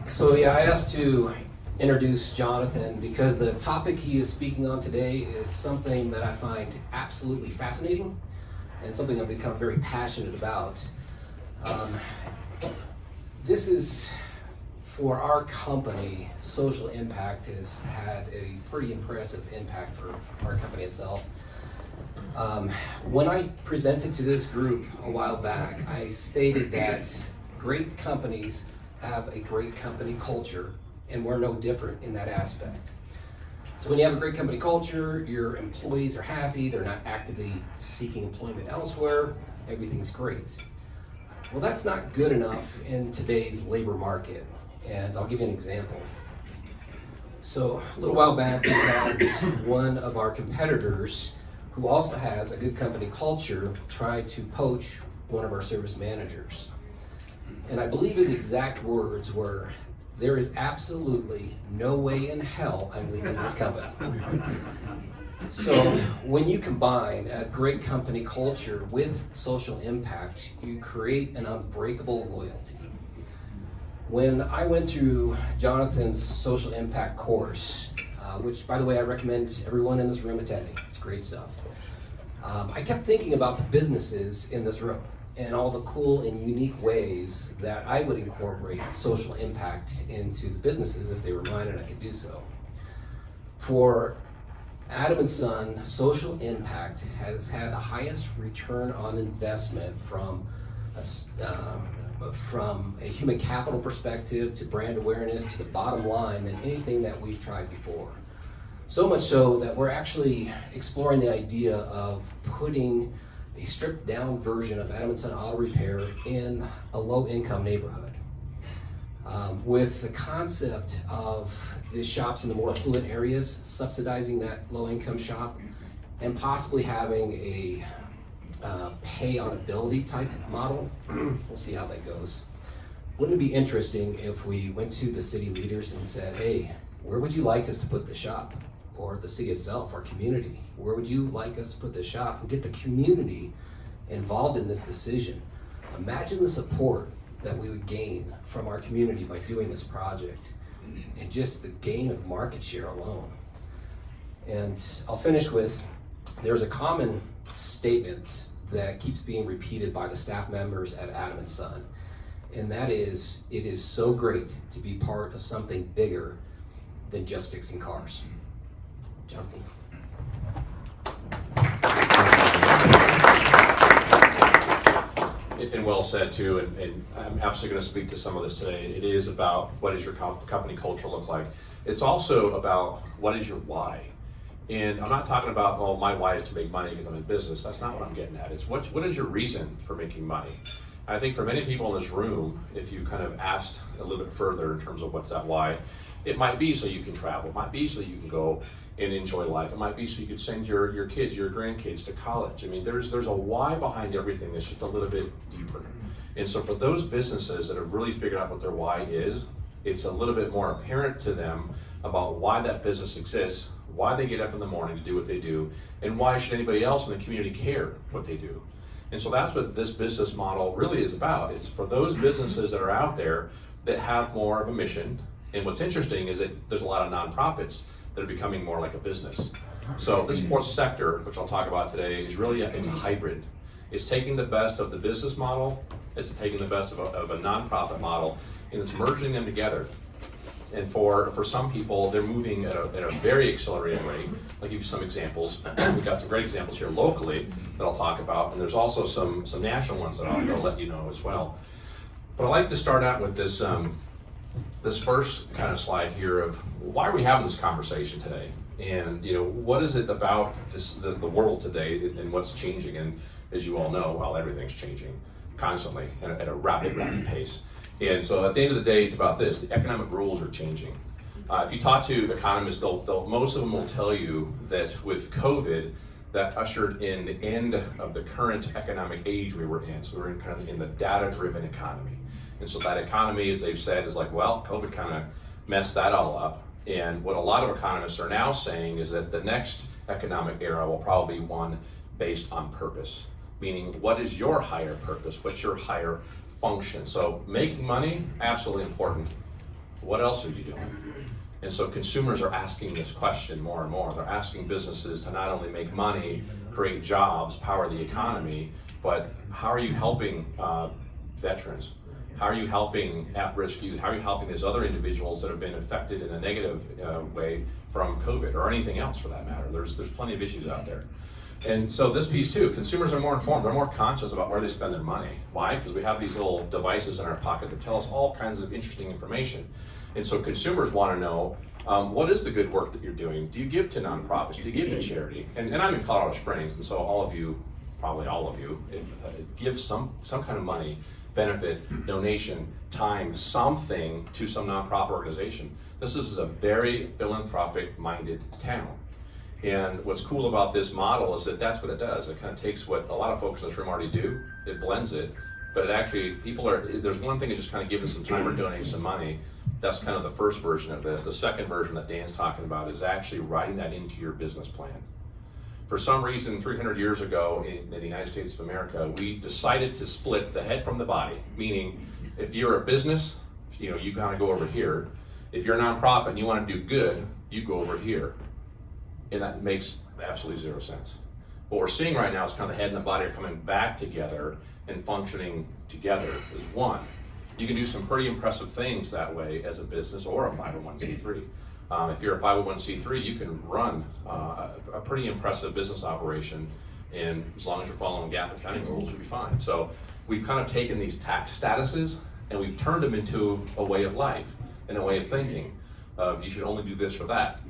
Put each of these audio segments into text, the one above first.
So yeah, I asked to introduce Jonathan because the topic he is speaking on today is something that I find absolutely fascinating and something I've become very passionate about. This is, for our company, social impact has had a pretty impressive impact for our company itself. When I presented to this group a while back, I stated that great companies have a great company culture, and we're no different in that aspect. So when you have a great company culture, your employees are happy, they're not actively seeking employment elsewhere, everything's great. Well, that's not good enough in today's labor market, and I'll give you an example. So a little while back, we had one of our competitors who also has a good company culture try to poach one of our service managers. And I believe his exact words were, "There is absolutely no way in hell I'm leaving this company." So when you combine a great company culture with social impact, you create an unbreakable loyalty. When I went through Jonathan's social impact course, which by the way I recommend everyone in this room attending, it's great stuff. I kept thinking about the businesses in this room and all the cool and unique ways that I would incorporate social impact into the businesses if they were mine and I could do so. For Adam & Son, social impact has had the highest return on investment from a human capital perspective to brand awareness to the bottom line than anything that we've tried before. So much so that we're actually exploring the idea of putting a stripped down version of Adam & Son Auto Repair in a low income neighborhood. With the concept of the shops in the more affluent areas subsidizing that low income shop and possibly having a pay on ability type model. We'll see how that goes. Wouldn't it be interesting if we went to the city leaders and said, hey, where would you like us to put the shop? Or the city itself, our community, where would you like us to put this shop, and get the community involved in this decision? Imagine the support that we would gain from our community by doing this project, and just the gain of market share alone. And I'll finish with, there's a common statement that keeps being repeated by the staff members at Adam & Son, and that is, it is so great to be part of something bigger than just fixing cars. Jonathan. And well said too, and I'm absolutely going to speak to some of this today. It is about what does your company culture look like. It's also about what is your why. And I'm not talking about, oh, my why is to make money because I'm in business. That's not what I'm getting at. It's what is your reason for making money? I think for many people in this room, if you kind of asked a little bit further in terms of what's that why, it might be so you can travel. It might be so you can go and enjoy life. It might be so you could send your kids, your grandkids to college. I mean, there's a why behind everything that's just a little bit deeper. And so for those businesses that have really figured out what their why is, it's a little bit more apparent to them about why that business exists, why they get up in the morning to do what they do, and why should anybody else in the community care what they do. And so that's what this business model really is about. It's for those businesses that are out there that have more of a mission. And what's interesting is that there's a lot of nonprofits that are becoming more like a business. So this fourth sector, which I'll talk about today, is really it's a hybrid. It's taking the best of the business model, it's taking the best of a nonprofit model, and it's merging them together. And for some people, they're moving at a very accelerated rate. I'll give you some examples. We've got some great examples here locally that I'll talk about, and there's also some national ones that I'll let you know as well. But I'd like to start out with this this first kind of slide here of why are we having this conversation today, and what is it about the world today and what's changing. And as you all know, well, everything's changing constantly at a rapid pace. And so at the end of the day, it's about this: the economic rules are changing. If you talk to economists, most of them will tell you that with COVID, that ushered in the end of the current economic age we were in. So we're in kind of in the data-driven economy. And so that economy, as they've said, is like, well, COVID kind of messed that all up. And what a lot of economists are now saying is that the next economic era will probably be one based on purpose. Meaning, what is your higher purpose? What's your higher function? So making money, absolutely important. What else are you doing? And so consumers are asking this question more and more. They're asking businesses to not only make money, create jobs, power the economy, but how are you helping veterans? How are you helping at-risk youth? How are you helping these other individuals that have been affected in a negative way from COVID, or anything else for that matter? There's plenty of issues out there. And so this piece too, consumers are more informed, they're more conscious about where they spend their money. Why? Because we have these little devices in our pocket that tell us all kinds of interesting information. And so consumers want to know, what is the good work that you're doing? Do you give to nonprofits? Do you give to charity? And I'm in Colorado Springs, and so all of you, probably all of you, give some kind of money, benefit, donation, time, something to some nonprofit organization. This is a very philanthropic-minded town. And what's cool about this model is that that's what it does. It kind of takes what a lot of folks in this room already do, it blends it, but it actually, there's one thing to just kind of giving some time or donating some money. That's kind of the first version of this. The second version that Dan's talking about is actually writing that into your business plan. For some reason, 300 years ago in the United States of America, we decided to split the head from the body, meaning if you're a business, you kind of go over here. If you're a nonprofit and you want to do good, you go over here. And that makes absolutely zero sense. What we're seeing right now is kind of the head and the body are coming back together and functioning together as one. You can do some pretty impressive things that way as a business or a 501c3. If you're a 501c3, you can run a pretty impressive business operation, and as long as you're following GAAP accounting rules, you'll be fine. So we've kind of taken these tax statuses and we've turned them into a way of life and a way of thinking of you should only do this or that.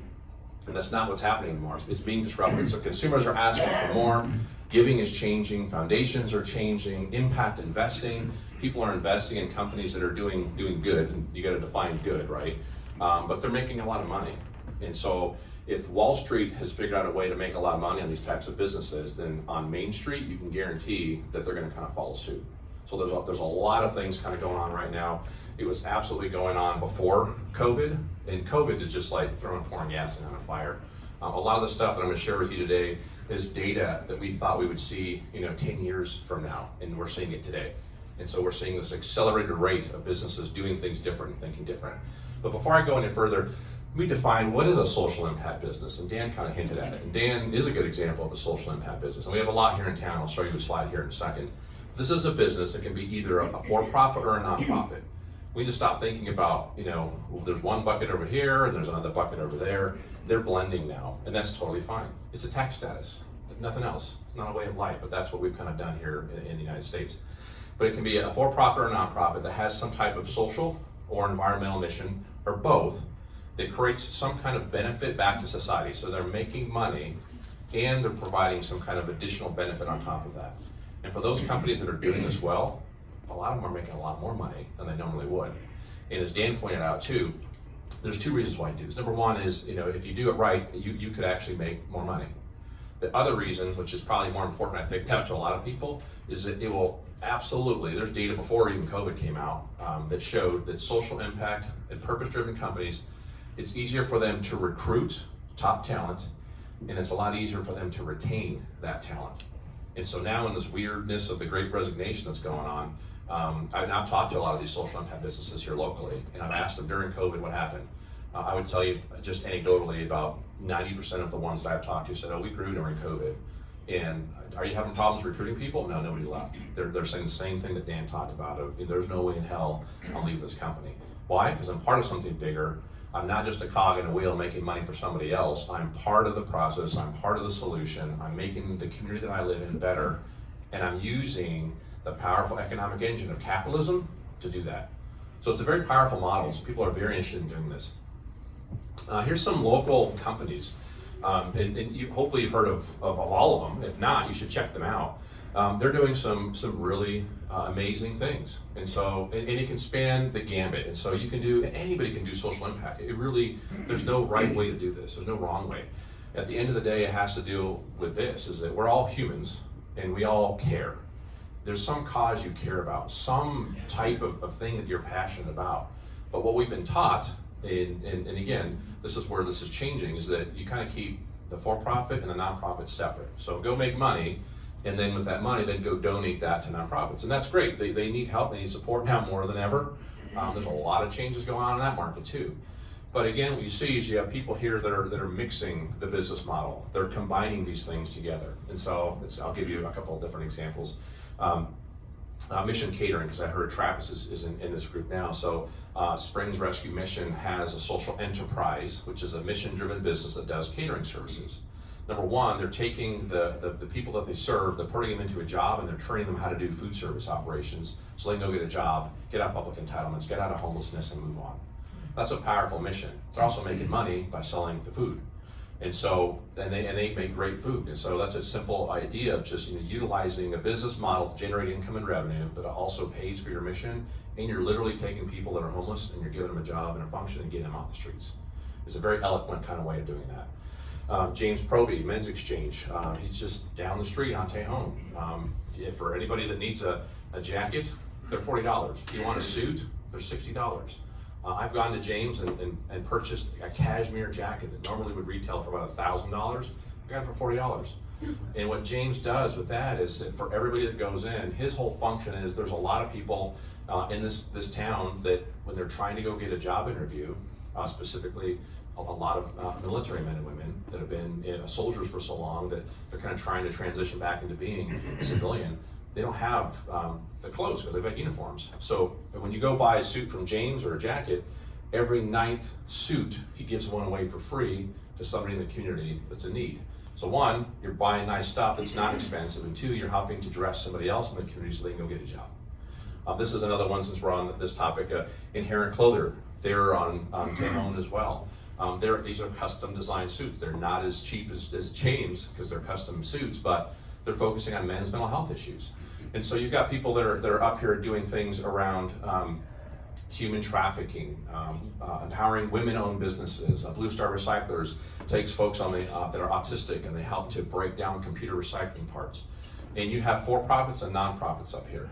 And that's not what's happening anymore. It's being disrupted. So consumers are asking for more. Giving is changing. Foundations are changing. Impact investing. People are investing in companies that are doing good. And you got to define good, right? But they're making a lot of money. And so if Wall Street has figured out a way to make a lot of money on these types of businesses, then on Main Street, you can guarantee that they're going to kind of follow suit. So there's a lot of things kind of going on right now. It was absolutely going on before COVID, and COVID is just like pouring gas on a fire. A lot of the stuff that I'm going to share with you today is data that we thought we would see, 10 years from now, and we're seeing it today. And so we're seeing this accelerated rate of businesses doing things different and thinking different. But before I go any further, we define what is a social impact business, and Dan kind of hinted at it. And Dan is a good example of a social impact business, and we have a lot here in town. I'll show you a slide here in a second. This is a business that can be either a for-profit or a nonprofit. We just stop thinking about, there's one bucket over here and there's another bucket over there. They're blending now, and that's totally fine. It's a tax status, nothing else. It's not a way of life, but that's what we've kind of done here in the United States. But it can be a for-profit or a nonprofit that has some type of social or environmental mission, or both, that creates some kind of benefit back to society. So they're making money and they're providing some kind of additional benefit on top of that. And for those companies that are doing this well, a lot of them are making a lot more money than they normally would. And as Dan pointed out too, there's two reasons why you do this. Number one is, if you do it right, you could actually make more money. The other reason, which is probably more important, I think, to a lot of people, is that it will absolutely, there's data before even COVID came out that showed that social impact and purpose-driven companies, it's easier for them to recruit top talent, and it's a lot easier for them to retain that talent. And so now in this weirdness of the great resignation that's going on, I've talked to a lot of these social impact businesses here locally, and I've asked them during COVID what happened. I would tell you just anecdotally about 90% of the ones that I've talked to said, we grew during COVID. And are you having problems recruiting people? No, nobody left. They're saying the same thing that Dan talked about of, there's no way in hell I'm leaving this company. Why? Because I'm part of something bigger. I'm not just a cog in a wheel making money for somebody else. I'm part of the process. I'm part of the solution. I'm making the community that I live in better. And I'm using the powerful economic engine of capitalism to do that. So it's a very powerful model. So people are very interested in doing this. Here's some local companies. And hopefully you've heard of all of them. If not, you should check them out. They're doing some really amazing things. And so, and it can span the gambit. And so anybody can do social impact. There's no right way to do this. There's no wrong way. At the end of the day, it has to deal with this, is that we're all humans and we all care. There's some cause you care about, some type of thing that you're passionate about. But what we've been taught, and again, this is where this is changing, is that you kind of keep the for-profit and the nonprofit separate. So go make money, and then with that money, then go donate that to nonprofits. And that's great. They need help, they need support now more than ever. There's a lot of changes going on in that market too. But again, what you see is you have people here that are mixing the business model. They're combining these things together. And so I'll give you a couple of different examples. Mission Catering, because I heard Travis is in this group now. So Springs Rescue Mission has a social enterprise, which is a mission-driven business that does catering services. Number one, they're taking the people that they serve, they're putting them into a job, and they're training them how to do food service operations so they can go get a job, get out of public entitlements, get out of homelessness, and move on. That's a powerful mission. They're also making money by selling the food. And so, and they make great food. And so that's a simple idea of just utilizing a business model to generate income and revenue, but it also pays for your mission. And you're literally taking people that are homeless and you're giving them a job and a function and getting them off the streets. It's a very eloquent kind of way of doing that. James Proby, Men's Exchange. He's just down the street on Tejon. For anybody that needs a jacket, they're $40. If you want a suit, they're $60. I've gone to James and purchased a cashmere jacket that normally would retail for about $1,000. I got it for $40. And what James does with that is that for everybody that goes in, his whole function is there's a lot of people in this town that when they're trying to go get a job interview, specifically a lot of military men and women that have been soldiers for so long that they're kind of trying to transition back into being a civilian. They don't have the clothes because they've got uniforms. So when you go buy a suit from James or a jacket, every 9th suit, he gives one away for free to somebody in the community that's in need. So one, you're buying nice stuff that's not expensive, and two, you're helping to dress somebody else in the community so they can go get a job. This is another one, since we're on this topic, Inherent Clother. They're on Tejon as well. These are custom designed suits. They're not as cheap as James because they're custom suits, but they're focusing on men's mental health issues. And so you've got people that are up here doing things around human trafficking, empowering women-owned businesses. Blue Star Recyclers takes folks on that are autistic and they help to break down computer recycling parts. And you have for-profits and nonprofits up here.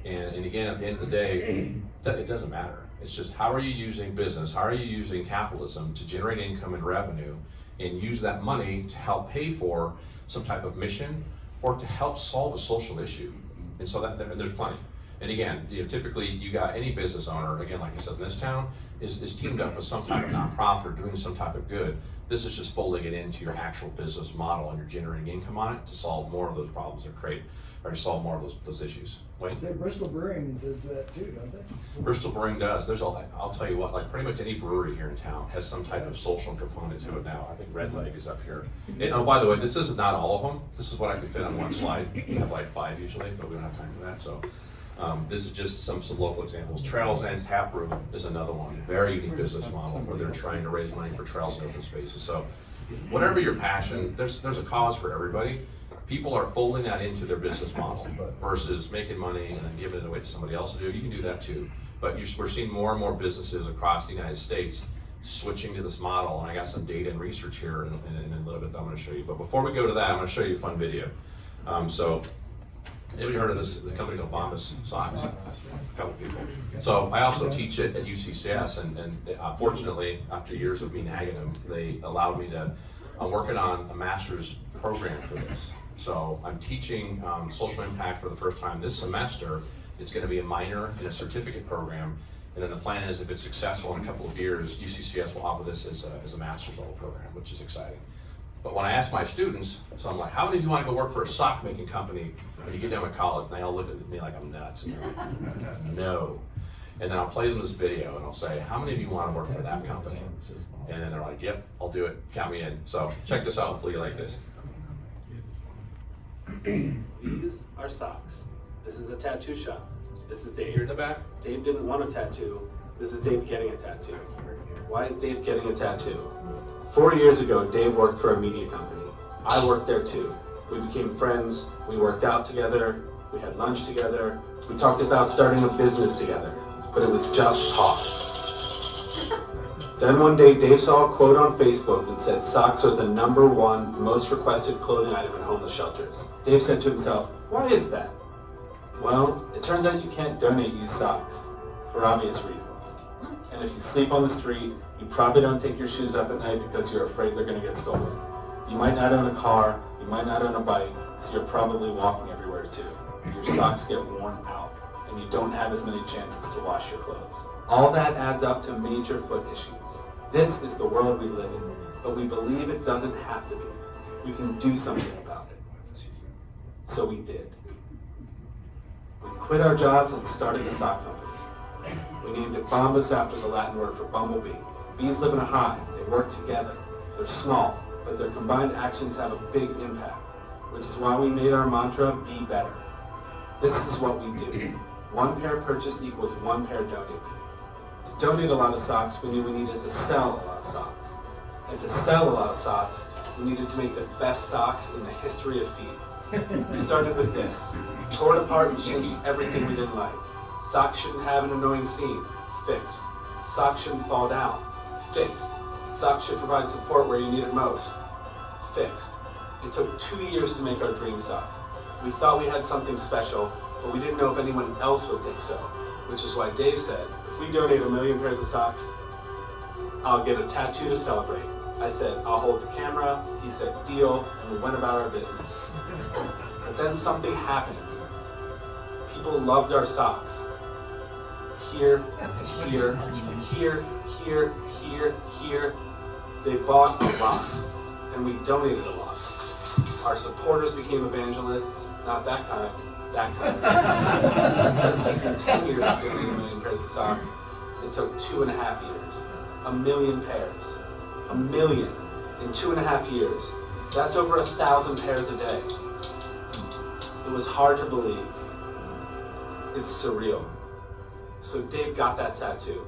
And again, at the end of the day, it doesn't matter. It's just how are you using business, how are you using capitalism to generate income and revenue and use that money to help pay for some type of mission or to help solve a social issue. And so there's plenty. And again, typically you got any business owner, again, like I said, in this town, is teamed up with some type of nonprofit or doing some type of good. This is just folding it into your actual business model and you're generating income on it to solve more of those problems or solve more of those issues. Wayne? Bristol Brewing does that too, don't they? Bristol Brewing does. I'll tell you what, like pretty much any brewery here in town has some type of social component to it now. I think Red Leg is up here. And, oh, by the way, this is not all of them. This is what I could fit on one slide. We have like 5 usually, but we don't have time for that. So this is just some local examples. Trails and Tap Room is another one. Very unique business model where they're trying to raise money for trails and open spaces. So whatever your passion, there's a cause for everybody. People are folding that into their business model versus making money and then giving it away to somebody else to do. You can do that too. But we're seeing more and more businesses across the United States switching to this model. And I got some data and research here in a little bit that I'm going to show you. But before we go to that, I'm going to show you a fun video. So anybody heard of the company called Bombas Socks? A couple people. So I also teach it at UCCS, and fortunately, after years of me nagging them, they allowed me to. I'm working on a master's program for this. So I'm teaching social impact for the first time this semester. It's going to be a minor in a certificate program, and then the plan is if it's successful in a couple of years, UCCS will offer this as a master's level program, which is exciting. But when I ask my students, so I'm like, how many of you want to go work for a sock making company when you get done with college? And they all look at me like I'm nuts. And they're like, no. And then I'll play them this video and I'll say, how many of you want to work for that company? And then they're like, yep, I'll do it. Count me in. So check this out. Hopefully you like this. These are socks. This is a tattoo shop. This is Dave. Here in the back. Dave didn't want a tattoo. This is Dave getting a tattoo. Why is Dave getting a tattoo? 4 years ago, Dave worked for a media company. I worked there too. We became friends. We worked out together. We had lunch together. We talked about starting a business together, but it was just talk. Then one day, Dave saw a quote on Facebook that said socks are the #1 most requested clothing item in homeless shelters. Dave said to himself, why is that? Well, it turns out you can't donate used socks for obvious reasons. And if you sleep on the street, you probably don't take your shoes up at night because you're afraid they're going to get stolen. You might not own a car, you might not own a bike, so you're probably walking everywhere too. Your socks get worn out. and you don't have as many chances to wash your clothes. All that adds up to major foot issues. This is the world we live in, but we believe it doesn't have to be. We can do something about it. So we did. We quit our jobs and started a sock company. We named it Bombus after the Latin word for bumblebee. Bees live in a hive, they work together. They're small, but their combined actions have a big impact, which is why we made our mantra, be better. This is what we do. One pair purchased equals one pair donated. To donate a lot of socks, we knew we needed to sell a lot of socks. And to sell a lot of socks, we needed to make the best socks in the history of feet. We started with this. Tore it apart and changed everything we didn't like. Socks shouldn't have an annoying seam. Fixed. Socks shouldn't fall down. Fixed. Socks should provide support where you need it most. Fixed. It took 2 years to make our dream sock. We thought we had something special, but we didn't know if anyone else would think so, which is why Dave said, if we donate 1 million pairs of socks, I'll get a tattoo to celebrate. I said, I'll hold the camera. He said, deal, and we went about our business. But then something happened. People loved our socks. Here, here, here, here, here, here. They bought a lot, and we donated a lot. Our supporters became evangelists, not that kind, that kind. Instead of taking 10 years to donate 1 million pairs of socks, it took 2.5 years. 1 million pairs. 1 million in 2.5 years. That's over 1,000 pairs a day. It was hard to believe. It's surreal. So Dave got that tattoo,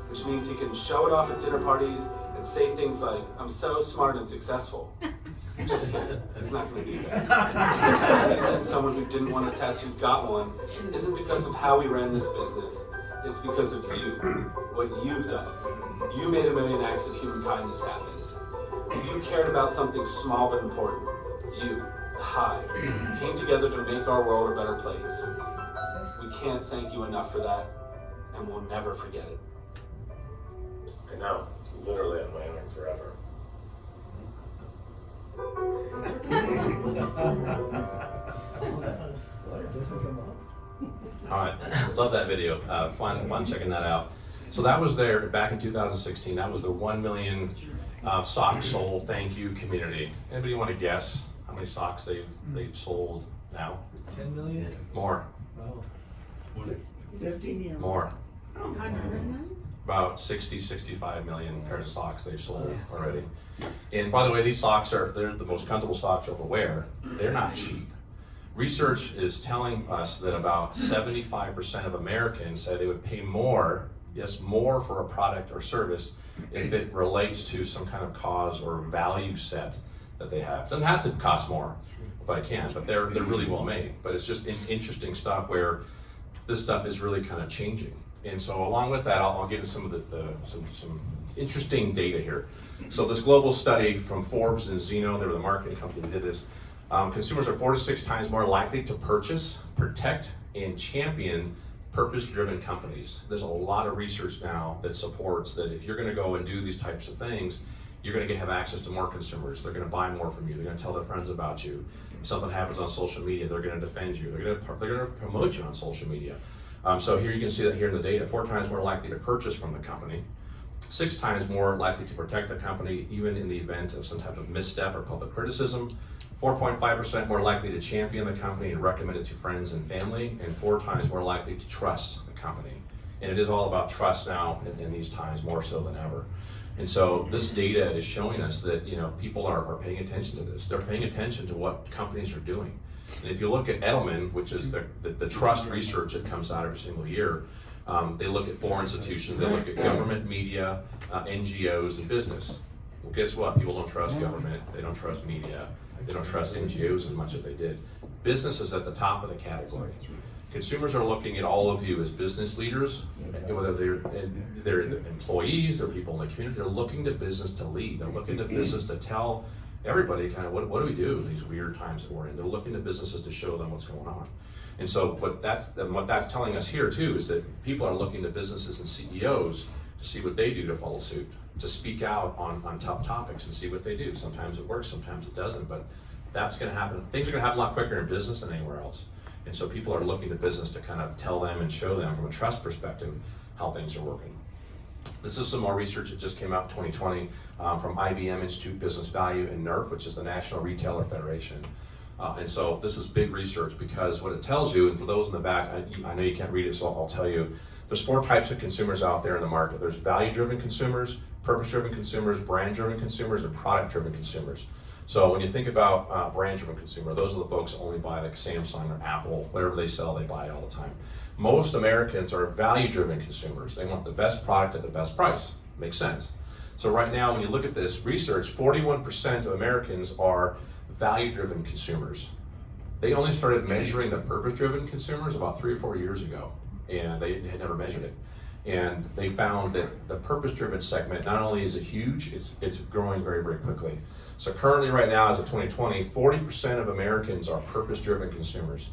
which means he can show it off at dinner parties and say things like, I'm so smart and successful. Just kidding, he's not gonna do that. Because the reason someone who didn't want a tattoo got one isn't because of how we ran this business. It's because of you, what you've done. You made 1 million acts of human kindness happen. You cared about something small but important. You, the hive, came together to make our world a better place. We can't thank you enough for that, and we'll never forget it. I know, it's literally on my arm forever. What, it doesn't come up? All right, love that video. Fun checking that out. So that was there back in 2016. That was the 1 million socks sold thank you community. Anybody want to guess how many socks they've sold now? 10 million? More. Oh. 15 million. More. About 65 million pairs of socks they've sold already. And by the way, these socks they're the most comfortable socks you'll ever wear. They're not cheap. Research is telling us that about 75% of Americans say they would pay more, yes, more for a product or service if it relates to some kind of cause or value set that they have. It doesn't have to cost more, but it can, but they're really well made. But it's just interesting stuff where this stuff is really kind of changing. And so along with that, I'll get into some of some interesting data here. So this global study from Forbes and Zeno, they were the marketing company that did this. Consumers are 4 to 6 times more likely to purchase, protect, and champion purpose-driven companies. There's a lot of research now that supports that if you're going to go and do these types of things, you're going to have access to more consumers. They're going to buy more from you. They're going to tell their friends about you. If something happens on social media, they're going to defend you. They're going to promote you on social media. So here you can see that here in the data, 4 times more likely to purchase from the company, 6 times more likely to protect the company, even in the event of some type of misstep or public criticism, 4.5% more likely to champion the company and recommend it to friends and family, and 4 times more likely to trust the company. And it is all about trust now in these times, more so than ever. And so this data is showing us that people are paying attention to this. They're paying attention to what companies are doing. And if you look at Edelman, which is the trust research that comes out every single year, they look at 4 institutions. They look at government, media, NGOs, and business. Well, guess what? People don't trust government. They don't trust media. They don't trust NGOs as much as they did. Business is at the top of the category. Consumers are looking at all of you as business leaders, whether they're employees, they're people in the community. They're looking to business to lead. They're looking to business to tell everybody kind of what do we do in these weird times that we're in. They're looking to businesses to show them what's going on. And so what that's telling us here too is that people are looking to businesses and CEOs to see what they do to follow suit, to speak out on tough topics and see what they do. Sometimes it works, sometimes it doesn't, but that's going to happen. Things are going to happen a lot quicker in business than anywhere else. And so people are looking to business to kind of tell them and show them from a trust perspective how things are working. This is some more research that just came out in 2020 from IBM, Institute Business Value, and NERF, which is the National Retailer Federation. And so this is big research because what it tells you, and for those in the back, I know you can't read it, so I'll tell you, there's 4 types of consumers out there in the market. There's value-driven consumers, purpose-driven consumers, brand-driven consumers, and product-driven consumers. So when you think about brand-driven consumer, those are the folks that only buy like Samsung or Apple, whatever they sell, they buy it all the time. Most Americans are value-driven consumers. They want the best product at the best price. Makes sense. So right now, when you look at this research, 41% of Americans are value-driven consumers. They only started measuring the purpose-driven consumers about 3 or 4 years ago, and they had never measured it. And they found that the purpose-driven segment, not only is it huge, it's growing very, very quickly. So currently right now, as of 2020, 40% of Americans are purpose-driven consumers.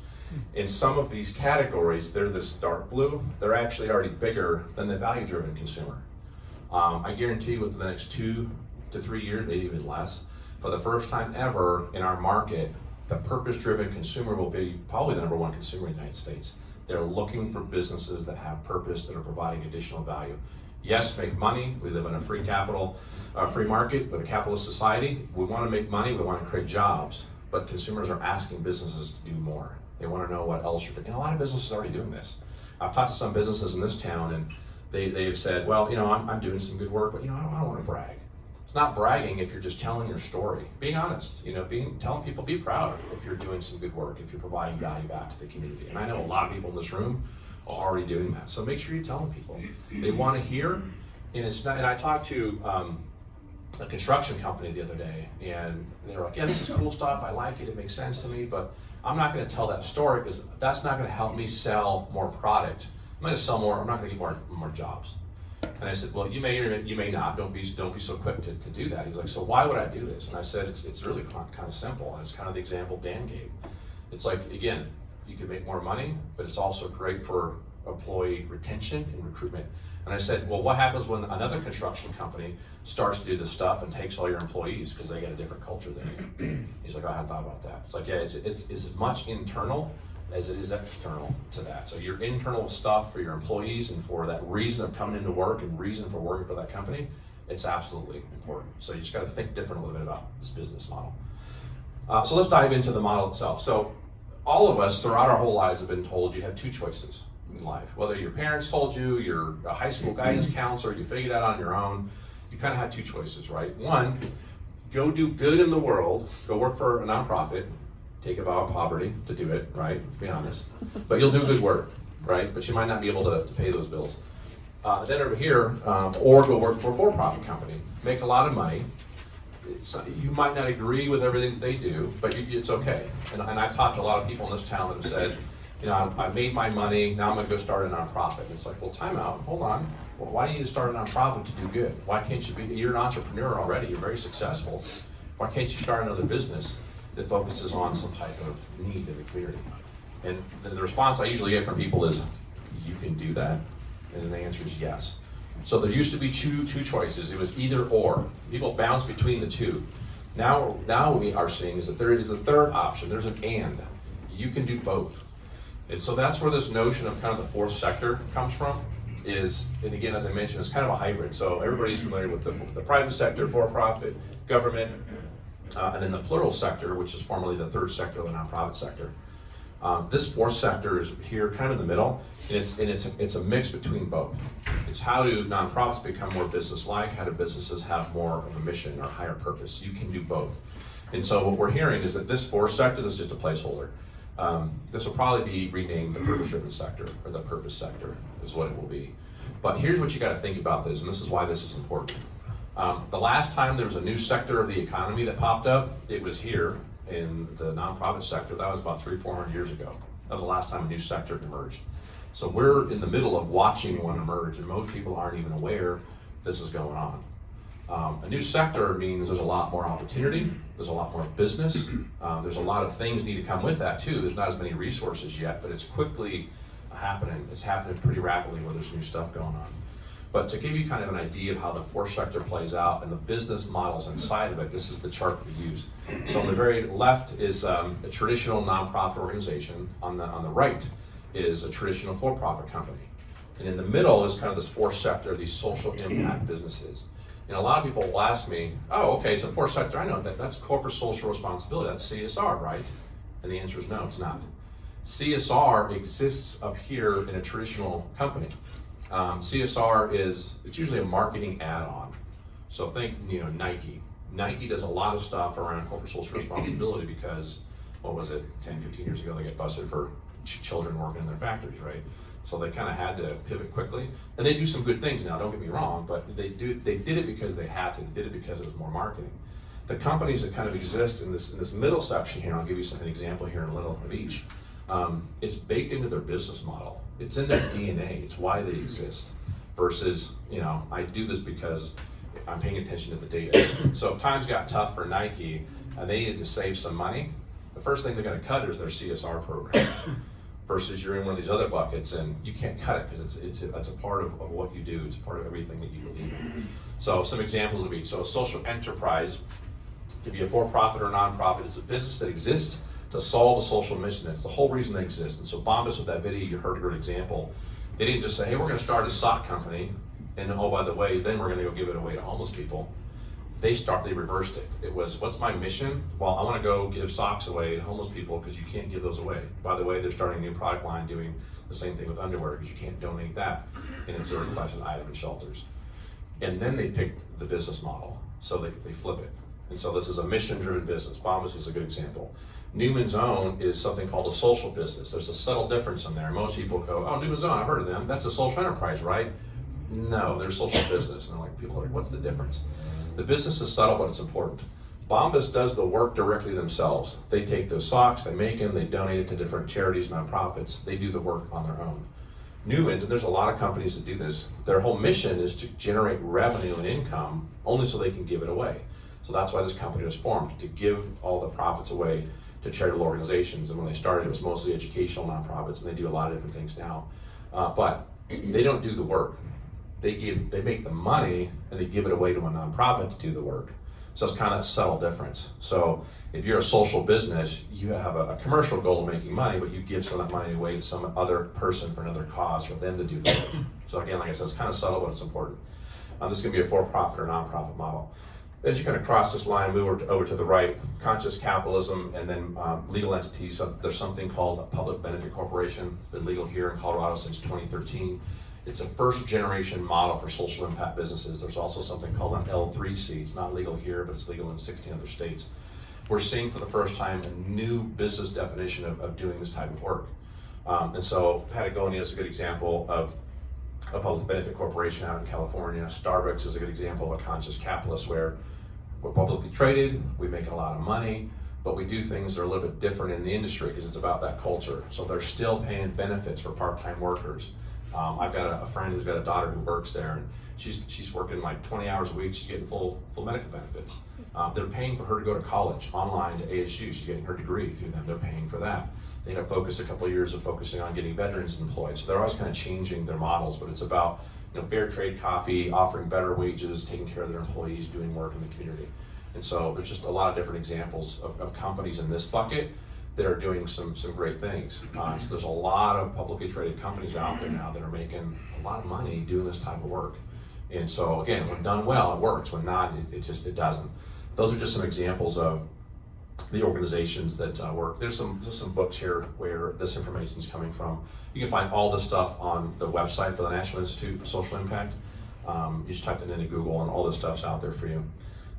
In some of these categories, they're this dark blue, they're actually already bigger than the value-driven consumer. I guarantee you within the next 2 to 3 years, maybe even less, for the first time ever in our market, the purpose-driven consumer will be probably the #1 consumer in the United States. They're looking for businesses that have purpose, that are providing additional value. Yes, make money. We live in a free market with a capitalist society. We want to make money, we want to create jobs, but consumers are asking businesses to do more. They want to know what else you're doing. And a lot of businesses are already doing this. I've talked to some businesses in this town, and they've said, well, I'm doing some good work, but I don't want to brag. It's not bragging if you're just telling your story. Being honest, telling people, be proud if you're doing some good work, if you're providing value back to the community. And I know a lot of people in this room are already doing that. So make sure you're telling people. They want to hear, and it's not. And I talked to a construction company the other day, and they were like, yeah, this is cool stuff. I like it. It makes sense to me, but I'm not going to tell that story because that's not going to help me sell more product. I'm going to sell more. I'm not going to get more jobs. And I said, well, you may or you may not. Don't be so quick to do that. He's like, so why would I do this? And I said, it's really kind of simple. And it's kind of the example Dan gave. It's like, again, you can make more money, but it's also great for employee retention and recruitment. And I said, well, what happens when another construction company starts to do this stuff and takes all your employees because they get a different culture than you? He's like, I hadn't thought about that. It's like, yeah, it's as much internal as it is external to that. So your internal stuff for your employees and for that reason of coming into work and reason for working for that company, it's absolutely important. So you just got to think different a little bit about this business model. So let's dive into the model itself. So all of us throughout our whole lives have been told you have 2 choices in life. Whether your parents told you, you're a high school guidance counselor, you figured it out on your own, you kind of had 2 choices, right? One, go do good in the world, go work for a nonprofit, take a vow of poverty to do it, right? Let's be honest. But you'll do good work, right? But you might not be able to pay those bills. Then over here, or go work for a for-profit company, make a lot of money. You might not agree with everything that they do, but it's okay. And I've talked to a lot of people in this town that have said, I made my money, now I'm going to go start a nonprofit. And it's like, well, time out, hold on. Well, why do you need to start a nonprofit to do good? Why can't you're an entrepreneur already, you're very successful. Why can't you start another business that focuses on some type of need in the community? And the response I usually get from people is, you can do that? And the answer is yes. So there used to be two choices. It was either or. People bounce between the 2. Now what we are seeing is that there is a third option. There's an and. You can do both. And so that's where this notion of kind of the 4th sector comes from. And again, as I mentioned, it's kind of a hybrid. So everybody's familiar with the private sector, for-profit, government, and then the plural sector, which is formerly the 3rd sector, the nonprofit sector. This 4th sector is here kind of in the middle, and it's a mix between both. It's how do nonprofits become more business-like, how do businesses have more of a mission or higher purpose? You can do both. And so what we're hearing is that this 4th sector, this is just a placeholder. This will probably be renamed the purpose-driven sector, or the purpose sector is what it will be. But here's what you got to think about this, and this is why this is important. The last time there was a new sector of the economy that popped up, it was here in the nonprofit sector. That was about 300-400 years ago. That was the last time a new sector emerged. So we're in the middle of watching one emerge, and most people aren't even aware this is going on. A new sector means there's a lot more opportunity, there's a lot more business, there's a lot of things need to come with that too. There's not as many resources yet, but it's quickly happening. It's happening pretty rapidly where there's new stuff going on. But to give you kind of an idea of how the fourth sector plays out and the business models inside of it, this is the chart we use. So on the very left is a traditional nonprofit organization. On the right is a traditional for-profit company. And in the middle is kind of this fourth sector, these social impact businesses. And a lot of people will ask me, oh, okay, so fourth sector, I know that's corporate social responsibility, that's CSR, right? And the answer is no, it's not. CSR exists up here in a traditional company. CSR it's usually a marketing add-on. So think, Nike. Nike does a lot of stuff around corporate social responsibility because, 10, 15 years ago, they get busted for children working in their factories, right? So they kind of had to pivot quickly. And they do some good things now, don't get me wrong, but they did it because they had to. They did it because it was more marketing. The companies that kind of exist in this middle section here, I'll give you an example here in a little of each. It's baked into their business model. It's in their DNA. It's why they exist. Versus, I do this because I'm paying attention to the data. So if times got tough for Nike and they needed to save some money, the first thing they're going to cut is their CSR program. Versus you're in one of these other buckets and you can't cut it because it's a part of what you do. It's a part of everything that you believe in. So some examples of each. So a social enterprise could be a for-profit or non-profit. It's a business that exists to solve a social mission. It's the whole reason they exist. And so Bombas, with that video, you heard a good example. They didn't just say, hey, we're going to start a sock company, and oh, by the way, then we're going to go give it away to homeless people. They reversed it. It was, what's my mission? Well, I want to go give socks away to homeless people because you can't give those away. By the way, they're starting a new product line doing the same thing with underwear because you can't donate that, and it's a requested item in shelters. And then they picked the business model, so they flip it. And so this is a mission-driven business. Bombas is a good example. Newman's Own is something called a social business. There's a subtle difference in there. Most people go, oh, Newman's Own, I've heard of them. That's a social enterprise, right? No, they're social business. And people are like, what's the difference? The business is subtle, but it's important. Bombas does the work directly themselves. They take those socks, they make them, they donate it to different charities, nonprofits. They do the work on their own. Newman's, and there's a lot of companies that do this, their whole mission is to generate revenue and income only so they can give it away. So that's why this company was formed, to give all the profits away to charitable organizations. And when they started, it was mostly educational nonprofits, and they do a lot of different things now. But they don't do the work. They make the money and they give it away to a nonprofit to do the work. So it's kind of a subtle difference. So if you're a social business, you have a commercial goal of making money, but you give some of that money away to some other person for another cause for them to do the work. So again, like I said, it's kind of subtle, but it's important. This is going to be a for-profit or nonprofit model. As you kind of cross this line, move over to the right, conscious capitalism, and then legal entities. So there's something called a public benefit corporation. It's been legal here in Colorado since 2013. It's a first generation model for social impact businesses. There's also something called an L3C. It's not legal here, but it's legal in 16 other states. We're seeing for the first time a new business definition of doing this type of work. And so Patagonia is a good example of a public benefit corporation out in California. Starbucks is a good example of a conscious capitalist where we're publicly traded, we make a lot of money, but we do things that are a little bit different in the industry because it's about that culture. So they're still paying benefits for part-time workers. I've got a friend who's got a daughter who works there, and she's working like 20 hours a week. She's getting full medical benefits. They're paying for her to go to college online to ASU. She's getting her degree through them. They're paying for that. They had a focus, a couple of years of focusing on getting veterans employed. So they're always kind of changing their models, but it's about fair trade coffee, offering better wages, taking care of their employees, doing work in the community. And so there's just a lot of different examples of companies in this bucket that are doing some great things. So there's a lot of publicly traded companies out there now that are making a lot of money doing this type of work. And so again, when done well, it works. When not, it doesn't. Those are just some examples of the organizations that work. There's some books here where this information is coming from. You can find all this stuff on the website for the National Institute for Social Impact. You just type it into Google and all this stuff's out there for you.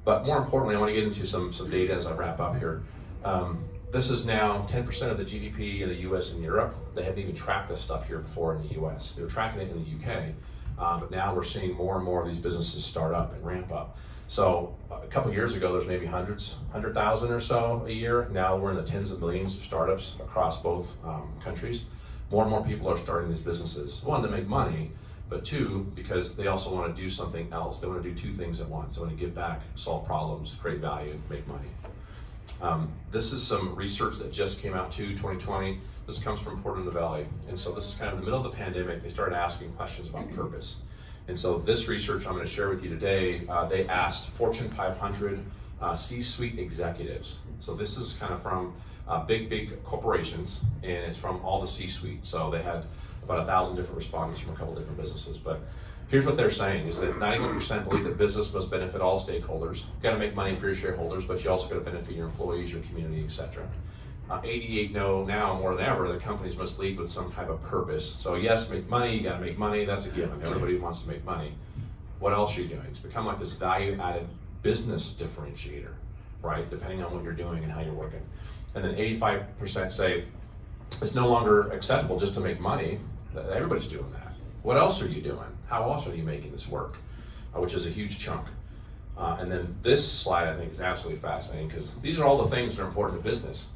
But more importantly, I want to get into some data as I wrap up here. This is now 10% of the GDP in the US and Europe. They haven't even tracked this stuff here before in the US. They were tracking it in the UK, but now we're seeing more and more of these businesses start up and ramp up. So a couple years ago, there's maybe 100,000 or so a year. Now we're in the tens of millions of startups across both countries. More and more people are starting these businesses. One, to make money, but two, because they also want to do something else. They want to do two things at once. They want to give back, solve problems, create value, make money. This is some research that just came out too, 2020. This comes from Porter Novelli. And so this is kind of in the middle of the pandemic, they started asking questions about purpose. And so this research I'm going to share with you today, they asked Fortune 500 C-suite executives. So this is kind of from big corporations, and it's from all the C-suite. So they had about 1,000 different respondents from a couple different businesses. But here's what they're saying, is that 91% believe that business must benefit all stakeholders. You've got to make money for your shareholders, but you also got to benefit your employees, your community, etc. 88 know now more than ever that companies must lead with some type of purpose. So yes, make money, you gotta make money, that's a given. Everybody wants to make money. What else are you doing? It's become like this value-added business differentiator, right? Depending on what you're doing and how you're working. And then 85% say it's no longer acceptable just to make money. Everybody's doing that. What else are you doing? How else are you making this work? Which is a huge chunk. And then this slide I think is absolutely fascinating, because these are all the things that are important to business.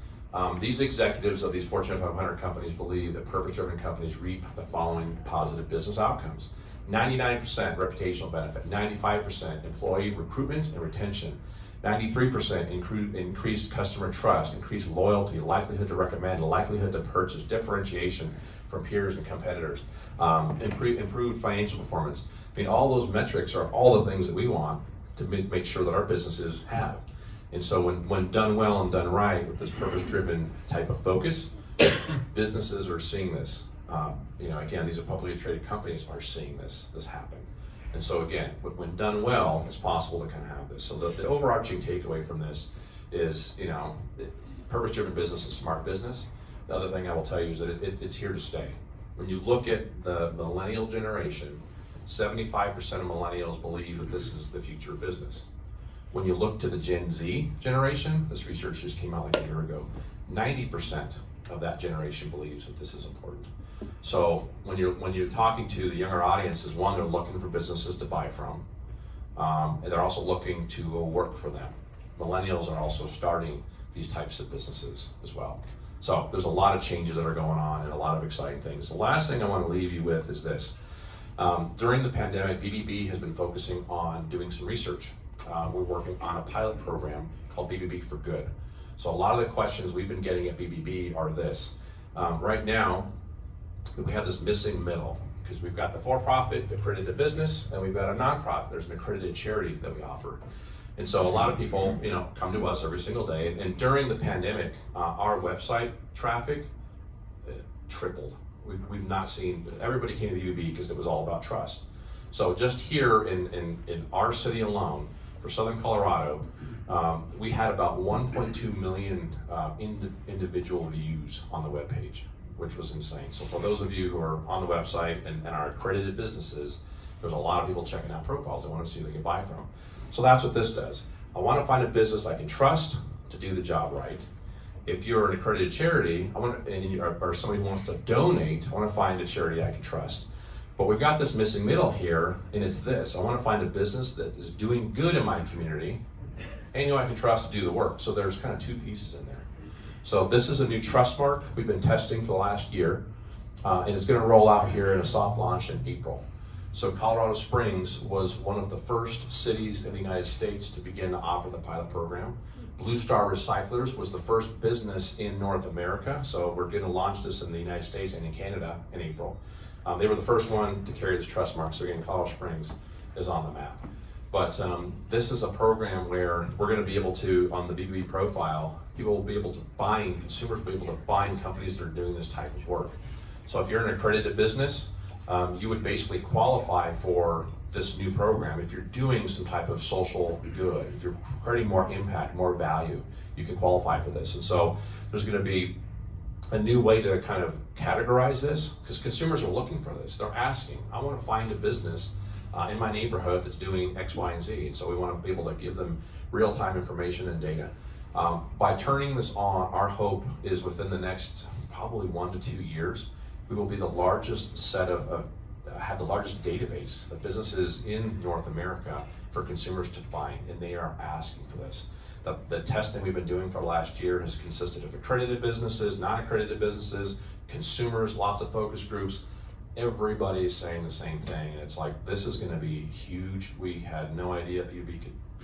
These executives of these Fortune 500 companies believe that purpose-driven companies reap the following positive business outcomes. 99% reputational benefit, 95% employee recruitment and retention, 93% increased customer trust, increased loyalty, likelihood to recommend, likelihood to purchase, differentiation from peers and competitors, improved financial performance. I mean, all those metrics are all the things that we want to make sure that our businesses have. And so when done well and done right with this purpose-driven type of focus, businesses are seeing this. Again, these are publicly traded companies are seeing this happen. And so again, when done well, it's possible to kind of have this. So the overarching takeaway from this is, purpose-driven business is smart business. The other thing I will tell you is that it's here to stay. When you look at the millennial generation, 75% of millennials believe that this is the future of business. When you look to the Gen Z generation, this research just came out like a year ago, 90% of that generation believes that this is important. So when you're talking to the younger audiences, one, they're looking for businesses to buy from, and they're also looking to go work for them. Millennials are also starting these types of businesses as well. So there's a lot of changes that are going on and a lot of exciting things. The last thing I want to leave you with is this. During the pandemic, BBB has been focusing on doing some research. We're working on a pilot program called BBB for Good. So a lot of the questions we've been getting at BBB are this. Right now, we have this missing middle, because we've got the for-profit accredited business, and we've got a nonprofit. There's an accredited charity that we offer. And so a lot of people, come to us every single day. And during the pandemic, our website traffic tripled. We've not seen, everybody came to BBB because it was all about trust. So just here in our city alone, for Southern Colorado, we had about 1.2 million individual views on the webpage, which was insane. So for those of you who are on the website and are accredited businesses, there's a lot of people checking out profiles they want to see who they can buy from. So that's what this does. I want to find a business I can trust to do the job right. If you're an accredited charity, or somebody who wants to donate, I want to find a charity I can trust. But we've got this missing middle here, and it's this. I want to find a business that is doing good in my community, and I can trust to do the work. So there's kind of two pieces in there. So this is a new trust mark we've been testing for the last year, and it's going to roll out here in a soft launch in April. So Colorado Springs was one of the first cities in the United States to begin to offer the pilot program. Blue Star Recyclers was the first business in North America, so we're going to launch this in the United States and in Canada in April. They were the first one to carry this trust mark, so again, Colorado Springs is on the map. But this is a program where we're going to be able to, on the BBB profile, people will be able to find, consumers will be able to find companies that are doing this type of work. So if you're an accredited business, you would basically qualify for this new program. If you're doing some type of social good, if you're creating more impact, more value, you can qualify for this. And so there's going to be a new way to kind of categorize this, because consumers are looking for this. They're asking, I want to find a business in my neighborhood that's doing X, Y, and Z. And so we want to be able to give them real-time information and data. By turning this on, our hope is within the next probably 1 to 2 years, we will be the largest have the largest database of businesses in North America for consumers to find, and they are asking for this. The testing we've been doing for the last year has consisted of accredited businesses, non-accredited businesses, consumers, lots of focus groups. Everybody is saying the same thing, and it's like, this is going to be huge. We had no idea that you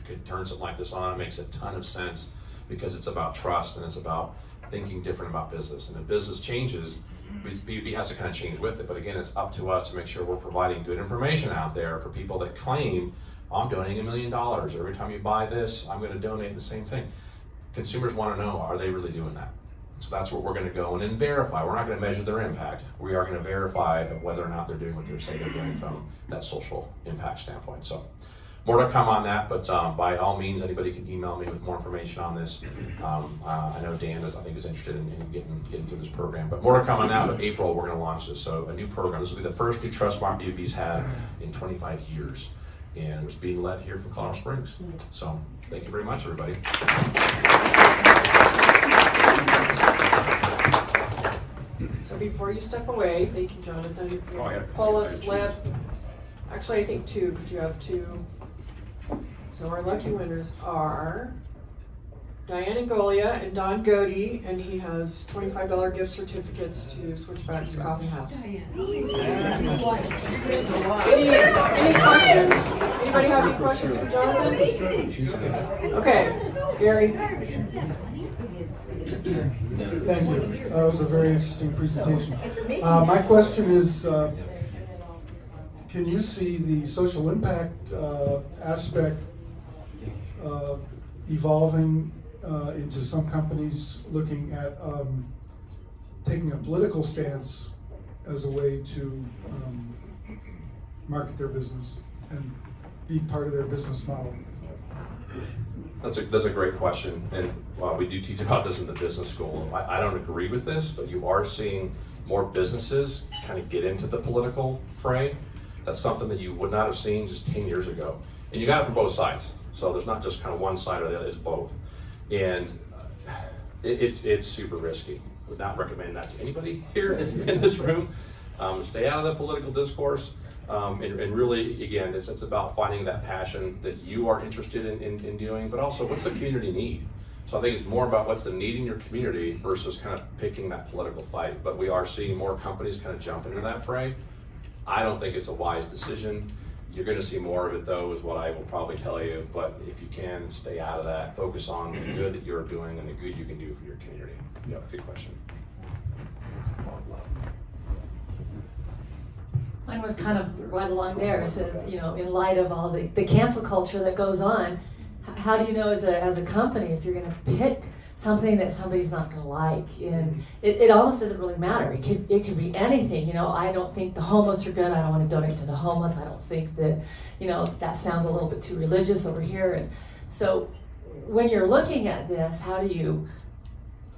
could turn something like this on. It makes a ton of sense because it's about trust and it's about thinking different about business. And if business changes, B2B has to kind of change with it, but again, it's up to us to make sure we're providing good information out there for people that claim, I'm donating $1 million. Every time you buy this, I'm going to donate the same thing. Consumers want to know, are they really doing that? So that's what we're going to go in and verify. We're not going to measure their impact. We are going to verify whether or not they're doing what they're saying they're doing from that social impact standpoint. So more to come on that, but by all means, anybody can email me with more information on this. I know Dan is interested in getting through this program, but more to come on that. But April, we're going to launch this. So a new program. This will be the first new Trust Mark B2B's had in 25 years. And it's being led here from Colorado Springs. So thank you very much, everybody. So before you step away, thank you, Jonathan. If you pull a slip. Actually, I think two, because you have two. So our lucky winners are Diane Angolia and Don Godey, and he has $25 gift certificates to Switchback's Coffee House. Any questions? Anybody have any questions for Jonathan? Okay, Gary. Thank you. That was a very interesting presentation. My question is, can you see the social impact aspect evolving into some companies looking at taking a political stance as a way to market their business and be part of their business model? That's a great question, and we do teach about this in the business school. I don't agree with this, but you are seeing more businesses kind of get into the political fray. That's something that you would not have seen just 10 years ago. And you got it from both sides. So there's not just kind of one side or the other, it's both. And it's super risky. I would not recommend that to anybody here in this room. Stay out of the political discourse. And really, again, it's about finding that passion that you are interested in doing, but also what's the community need? So I think it's more about what's the need in your community versus kind of picking that political fight. But we are seeing more companies kind of jump into that fray. I don't think it's a wise decision. You're going to see more of it, though, is what I will probably tell you. But if you can, stay out of that. Focus on the good that you're doing and the good you can do for your community. Yep, good question. Mine was kind of right along there. It says, you know, in light of all the cancel culture that goes on, how do you know as a company if you're going to pick something that somebody's not going to like? And it almost doesn't really matter. It could be anything. You know, I don't think the homeless are good. I don't want to donate to the homeless. I don't think that, you know, that sounds a little bit too religious over here. And so when you're looking at this, how do you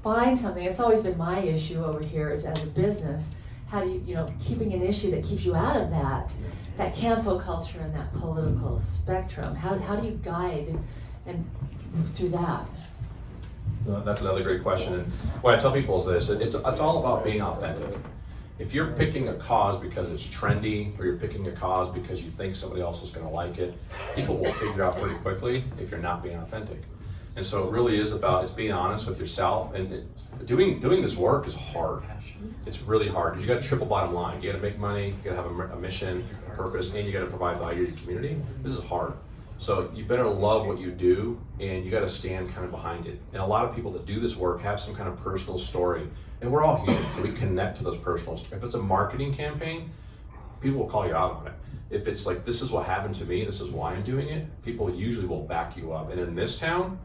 find something? It's always been my issue over here is as a business. How do you know, keeping an issue that keeps you out of that cancel culture and that political spectrum? How do you guide and through that? That's another great question. And what I tell people is this, it's all about being authentic. If you're picking a cause because it's trendy, or you're picking a cause because you think somebody else is going to like it, people will figure out pretty quickly if you're not being authentic. And so it really is about being honest with yourself. And doing this work is hard. It's really hard. You got a triple bottom line. You got to make money, you got to have a mission, a purpose, and you got to provide value to your community. This is hard. So you better love what you do, and you got to stand kind of behind it. And a lot of people that do this work have some kind of personal story, and we're all human, so we connect to those personal stories. If it's a marketing campaign, people will call you out on it. If it's like, this is what happened to me, this is why I'm doing it, people usually will back you up. And in this town,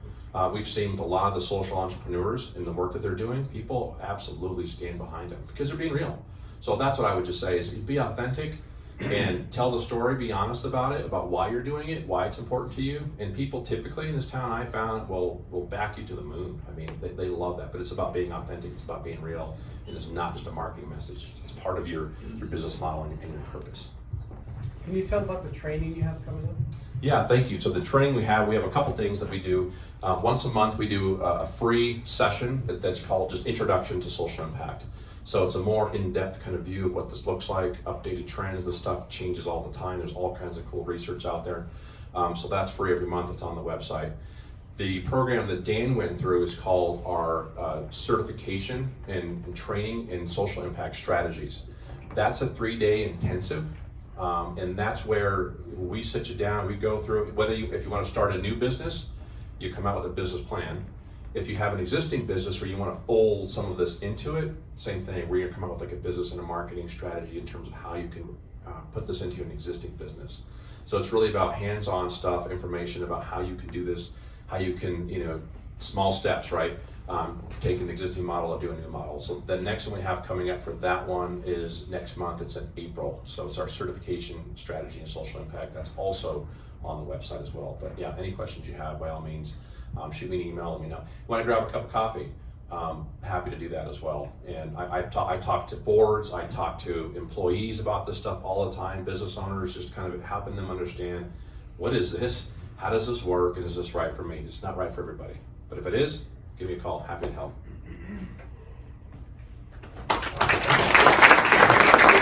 we've seen with a lot of the social entrepreneurs in the work that they're doing, people absolutely stand behind them because they're being real. So that's what I would just say is be authentic and tell the story, be honest about it, about why you're doing it, why it's important to you. And people typically in this town, I found, will back you to the moon. I mean, they love that, but it's about being authentic, it's about being real, and it's not just a marketing message. It's part of your business model and your purpose. Can you tell about the training you have coming up? Yeah, thank you. So the training we have a couple things that we do. Once a month we do a free session that's called just Introduction to Social Impact. So it's a more in-depth kind of view of what this looks like, updated trends. This stuff changes all the time. There's all kinds of cool research out there. So that's free every month. It's on the website. The program that Dan went through is called our Certification and Training in Social Impact Strategies. That's a 3-day intensive. And that's where we sit you down, we go through, if you want to start a new business, you come out with a business plan. If you have an existing business where you want to fold some of this into it, same thing. We're going to come up with like a business and a marketing strategy in terms of how you can put this into an existing business. So it's really about hands-on stuff, information about how you can do this, how you can, small steps, right? Take an existing model and do a new model. So the next one we have coming up for that one is next month. It's in April. So it's our certification strategy and social impact. That's also on the website as well. But yeah, any questions you have, by all means, shoot me an email, let me know. Want to grab a cup of coffee? Happy to do that as well. And I talk to boards, I talk to employees about this stuff all the time, business owners, just kind of helping them understand, what is this? How does this work? And is this right for me? It's not right for everybody. But if it is, give me a call, happy to help.